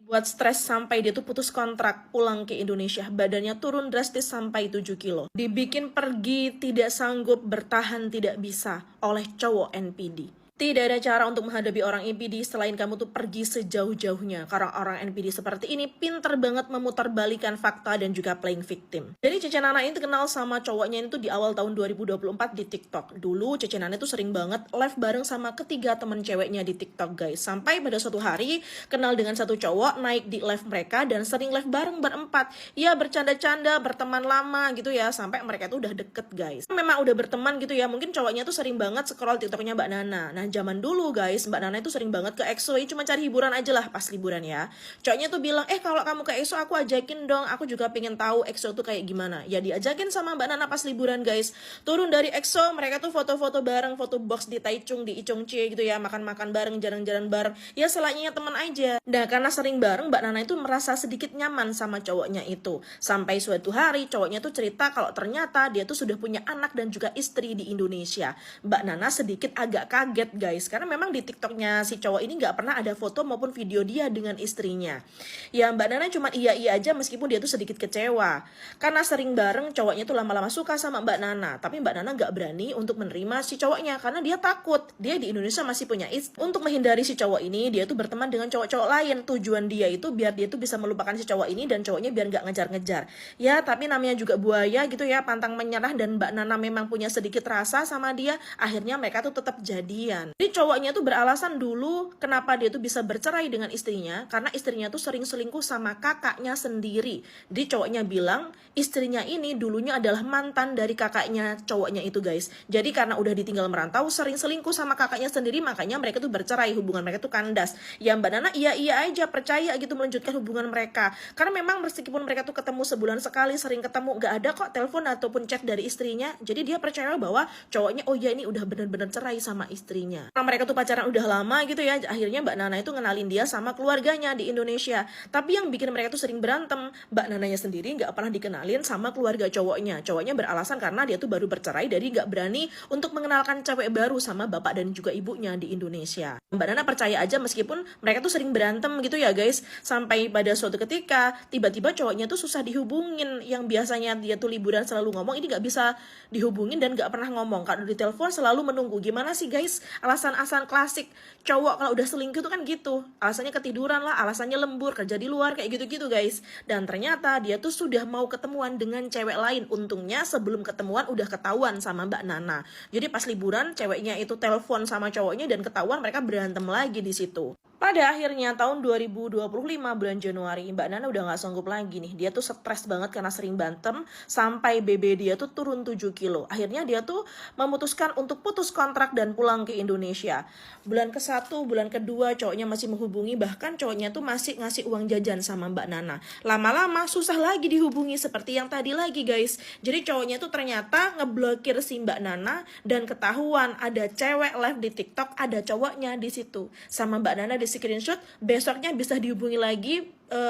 Buat stres sampai dia tuh putus kontrak pulang ke Indonesia. Badannya turun drastis sampai 7 kilo. Dibikin pergi, tidak sanggup, bertahan tidak bisa oleh cowok NPD. Tidak ada cara untuk menghadapi orang NPD selain kamu tuh pergi sejauh-jauhnya. Karena orang NPD seperti ini pinter banget memutarbalikan fakta dan juga playing victim. Jadi Cece Nana ini kenal sama cowoknya itu di awal tahun 2024 di TikTok. Dulu Cece Nana tuh sering banget live bareng sama ketiga temen ceweknya di TikTok guys. Sampai pada suatu hari kenal dengan satu cowok, naik di live mereka dan sering live bareng berempat. Ya bercanda-canda, berteman lama gitu ya. Sampai mereka tuh udah deket guys. Memang udah berteman gitu ya. Mungkin cowoknya tuh sering banget scroll TikToknya Mbak Nana. Nah zaman dulu guys, Mbak Nana itu sering banget ke EXO, cuma cari hiburan aja lah pas liburan ya. Cowoknya tuh bilang, kalau kamu ke EXO aku ajakin dong, aku juga pengen tahu EXO tuh kayak gimana. Ya diajakin sama Mbak Nana pas liburan guys. Turun dari EXO, mereka tuh foto-foto bareng, foto box di Taichung, di Icheongche gitu ya, makan-makan bareng, jalan-jalan bareng. Ya selayaknya teman aja. Nah karena sering bareng, Mbak Nana itu merasa sedikit nyaman sama cowoknya itu. Sampai suatu hari cowoknya tuh cerita kalau ternyata dia tuh sudah punya anak dan juga istri di Indonesia. Mbak Nana sedikit agak kaget guys, karena memang di TikToknya si cowok ini nggak pernah ada foto maupun video dia dengan istrinya. Ya Mbak Nana cuma iya aja meskipun dia tuh sedikit kecewa, karena sering bareng cowoknya tuh lama-lama suka sama Mbak Nana. Tapi Mbak Nana nggak berani untuk menerima si cowoknya karena dia takut dia di Indonesia masih punya istri. Untuk menghindari si cowok ini, dia tuh berteman dengan cowok-cowok lain. Tujuan dia itu biar dia tuh bisa melupakan si cowok ini dan cowoknya biar nggak ngejar-ngejar. Ya tapi namanya juga buaya gitu ya, pantang menyerah, dan Mbak Nana memang punya sedikit rasa sama dia. Akhirnya mereka tuh tetap jadian. Jadi cowoknya tuh beralasan dulu kenapa dia tuh bisa bercerai dengan istrinya, karena istrinya tuh sering selingkuh sama kakaknya sendiri. Jadi cowoknya bilang istrinya ini dulunya adalah mantan dari kakaknya cowoknya itu guys. Jadi karena udah ditinggal merantau, sering selingkuh sama kakaknya sendiri, makanya mereka tuh bercerai, hubungan mereka tuh kandas. Ya Mbak Nana iya aja, percaya gitu melanjutkan hubungan mereka. Karena memang meskipun mereka tuh ketemu sebulan sekali, sering ketemu, gak ada kok telepon ataupun chat dari istrinya. Jadi dia percaya bahwa cowoknya oh ya ini udah bener-bener cerai sama istrinya. Karena mereka tuh pacaran udah lama gitu ya, akhirnya Mbak Nana itu ngenalin dia sama keluarganya di Indonesia. Tapi yang bikin mereka tuh sering berantem, Mbak Nananya sendiri nggak pernah dikenalin sama keluarga cowoknya. Cowoknya beralasan karena dia tuh baru bercerai, jadi nggak berani untuk mengenalkan cewek baru sama bapak dan juga ibunya di Indonesia. Mbak Nana percaya aja meskipun mereka tuh sering berantem gitu ya guys. Sampai pada suatu ketika tiba-tiba cowoknya tuh susah dihubungin. Yang biasanya dia tuh liburan selalu ngomong, ini nggak bisa dihubungin dan nggak pernah ngomong. Kalau di telepon selalu menunggu. Gimana sih guys? Alasan-alasan klasik cowok kalau udah selingkuh tuh kan gitu. Alasannya ketiduran lah, alasannya lembur, kerja di luar, kayak gitu-gitu guys. Dan ternyata dia tuh sudah mau ketemuan dengan cewek lain. Untungnya sebelum ketemuan udah ketahuan sama Mbak Nana. Jadi pas liburan ceweknya itu telepon sama cowoknya dan ketahuan mereka berantem lagi di situ. Pada akhirnya tahun 2025 bulan Januari, Mbak Nana udah gak sanggup lagi nih. Dia tuh stres banget karena sering berantem, sampai BB dia tuh turun 7 kilo. Akhirnya dia tuh memutuskan untuk putus kontrak dan pulang ke Indonesia. Bulan ke-1, bulan kedua cowoknya masih menghubungi, bahkan cowoknya tuh masih ngasih uang jajan sama Mbak Nana. Lama-lama susah lagi dihubungi seperti yang tadi lagi guys. Jadi cowoknya tuh ternyata ngeblokir si Mbak Nana dan ketahuan ada cewek live di TikTok, ada cowoknya di situ. Sama Mbak Nana di screenshot, besoknya bisa dihubungi lagi,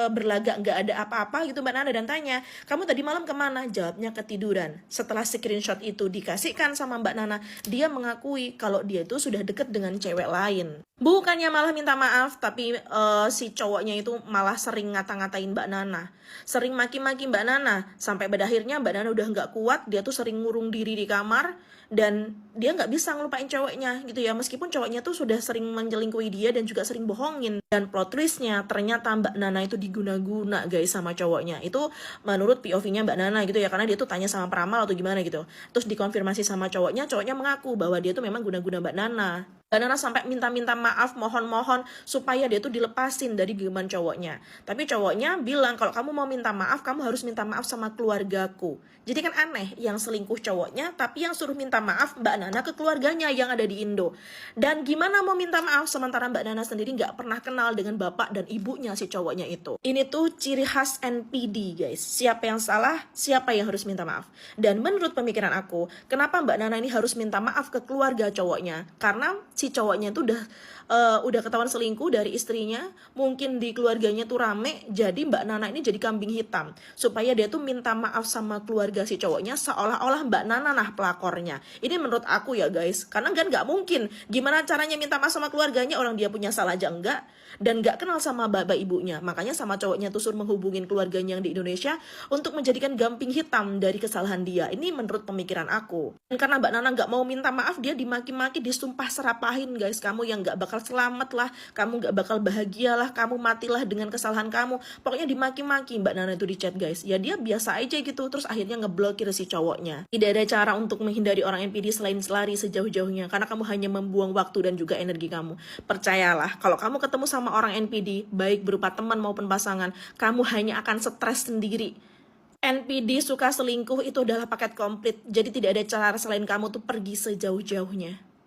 berlagak nggak ada apa-apa gitu Mbak Nana, dan tanya, kamu tadi malam kemana? Jawabnya ketiduran. Setelah screenshot itu dikasihkan sama Mbak Nana, dia mengakui kalau dia itu sudah deket dengan cewek lain. Bukannya malah minta maaf, tapi si cowoknya itu malah sering ngata-ngatain Mbak Nana, sering maki-maki Mbak Nana, sampai pada akhirnya Mbak Nana udah nggak kuat, dia tuh sering ngurung diri di kamar, dan dia nggak bisa ngelupain cowoknya gitu ya, meskipun cowoknya tuh sudah sering menyelingkuhi dia dan juga sering bohongin. Dan plot twistnya ternyata Mbak Nana itu diguna-guna guys sama cowoknya. Itu menurut POV-nya Mbak Nana gitu ya, karena dia tuh tanya sama peramal atau gimana gitu, terus dikonfirmasi sama cowoknya mengaku bahwa dia tuh memang guna-guna Mbak Nana. Mbak Nana sampai minta-minta maaf, mohon-mohon supaya dia tuh dilepasin dari genggaman cowoknya. Tapi cowoknya bilang, kalau kamu mau minta maaf, kamu harus minta maaf sama keluargaku. Jadi kan aneh, yang selingkuh cowoknya, tapi yang suruh minta maaf Mbak Nana ke keluarganya yang ada di Indo. Dan gimana mau minta maaf sementara Mbak Nana sendiri nggak pernah kenal dengan bapak dan ibunya si cowoknya itu. Ini tuh ciri khas NPD guys. Siapa yang salah, siapa yang harus minta maaf. Dan menurut pemikiran aku, kenapa Mbak Nana ini harus minta maaf ke keluarga cowoknya? Karena si cowoknya tuh udah ketahuan selingkuh dari istrinya, mungkin di keluarganya tuh rame, jadi Mbak Nana ini jadi kambing hitam supaya dia tuh minta maaf sama keluarga si cowoknya, seolah-olah Mbak Nana nah pelakornya. Ini menurut aku ya guys, karena kan nggak mungkin, gimana caranya minta maaf sama keluarganya, orang dia punya salah aja enggak, dan nggak kenal sama bapak ibunya. Makanya sama cowoknya tuh suruh menghubungin keluarganya yang di Indonesia untuk menjadikan kambing hitam dari kesalahan dia. Ini menurut pemikiran aku. Dan karena Mbak Nana nggak mau minta maaf, dia dimaki-maki, disumpah serapahin guys, kamu yang nggak bakal selamat lah, kamu gak bakal bahagia lah, kamu matilah dengan kesalahan kamu. Pokoknya dimaki-maki Mbak Nana itu di chat guys. Ya dia biasa aja gitu, terus akhirnya ngeblokir si cowoknya. Tidak ada cara untuk menghindari orang NPD selain lari sejauh-jauhnya, karena kamu hanya membuang waktu dan juga energi kamu. Percayalah, kalau kamu ketemu sama orang NPD, baik berupa teman maupun pasangan, kamu hanya akan stres sendiri. NPD suka selingkuh itu adalah paket komplit, jadi tidak ada cara selain kamu tuh pergi sejauh-jauhnya.